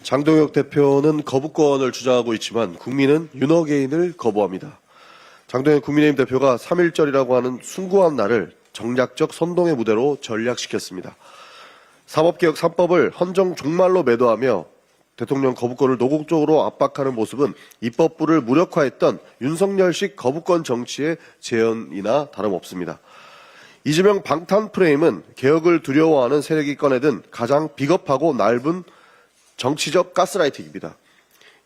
장동혁 대표는 거부권을 주장하고 있지만 국민은 윤어게인을 거부합니다. 장동혁 국민의힘 대표가 3.1절이라고 하는 숭고한 날을 정략적 선동의 무대로 전략시켰습니다. 사법개혁 3법을 헌정 종말로 매도하며 대통령 거부권을 노골적으로 압박하는 모습은 입법부를 무력화했던 윤석열식 거부권 정치의 재현이나 다름없습니다. 이재명 방탄 프레임은 개혁을 두려워하는 세력이 꺼내든 가장 비겁하고 낡은 정치적 가스라이팅입니다.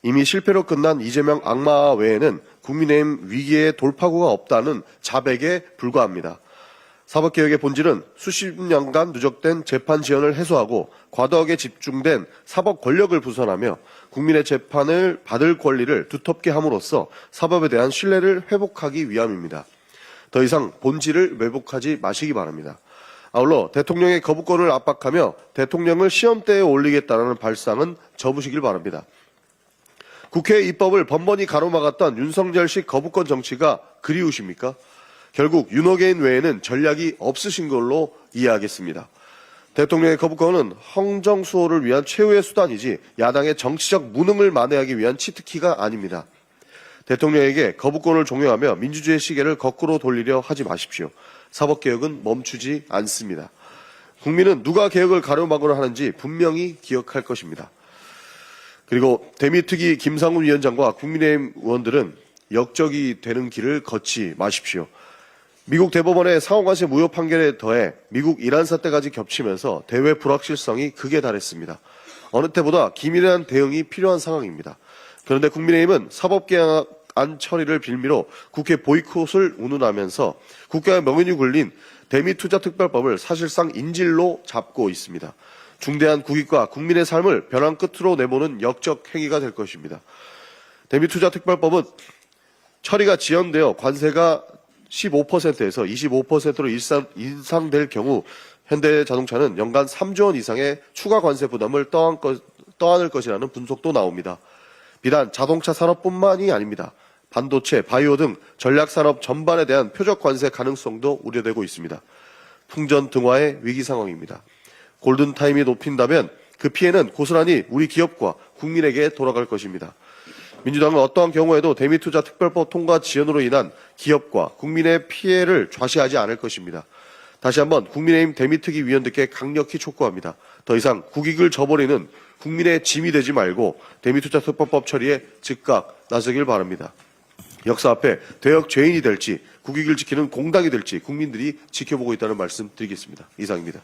이미 실패로 끝난 이재명 악마 외에는 국민의힘 위기의 돌파구가 없다는 자백에 불과합니다. 사법개혁의 본질은 수십 년간 누적된 재판 지연을 해소하고 과도하게 집중된 사법 권력을 부선하며 국민의 재판을 받을 권리를 두텁게 함으로써 사법에 대한 신뢰를 회복하기 위함입니다. 더 이상 본질을 왜곡하지 마시기 바랍니다. 아울러 대통령의 거부권을 압박하며 대통령을 시험대에 올리겠다는 발상은 접으시길 바랍니다. 국회 입법을 번번이 가로막았던 윤석열식 거부권 정치가 그리우십니까? 결국 윤어게인 외에는 전략이 없으신 걸로 이해하겠습니다. 대통령의 거부권은 헌정수호를 위한 최후의 수단이지 야당의 정치적 무능을 만회하기 위한 치트키가 아닙니다. 대통령에게 거부권을 종용하며 민주주의 시계를 거꾸로 돌리려 하지 마십시오. 사법개혁은 멈추지 않습니다. 국민은 누가 개혁을 가로막으려 하는지 분명히 기억할 것입니다. 그리고 대미특위 김상훈 위원장과 국민의힘 의원들은 역적이 되는 길을 걷지 마십시오. 미국 대법원의 상호관세 무효 판결에 더해 미국 이란 사태까지 겹치면서 대외 불확실성이 극에 달했습니다. 어느 때보다 기민한 대응이 필요한 상황입니다. 그런데 국민의힘은 사법개혁안 처리를 빌미로 국회 보이콧을 운운하면서 국가의 명운이 굴린 대미투자특별법을 사실상 인질로 잡고 있습니다. 중대한 국익과 국민의 삶을 벼랑 끝으로 내모는 역적 행위가 될 것입니다. 대미투자특별법은 처리가 지연되어 관세가 15%에서 25%로 인상될 경우 현대자동차는 연간 3조 원 이상의 추가 관세 부담을 떠안을 것이라는 분석도 나옵니다. 비단 자동차 산업뿐만이 아닙니다. 반도체, 바이오 등 전략산업 전반에 대한 표적 관세 가능성도 우려되고 있습니다. 풍전등화의 위기 상황입니다. 골든타임이 높인다면 그 피해는 고스란히 우리 기업과 국민에게 돌아갈 것입니다. 민주당은 어떠한 경우에도 대미투자특별법 통과 지연으로 인한 기업과 국민의 피해를 좌시하지 않을 것입니다. 다시 한번 국민의힘 대미특위 위원들께 강력히 촉구합니다. 더 이상 국익을 저버리는 국민의 짐이 되지 말고 대미투자특별법 처리에 즉각 나서길 바랍니다. 역사 앞에 대역 죄인이 될지 국익을 지키는 공당이 될지 국민들이 지켜보고 있다는 말씀 드리겠습니다. 이상입니다.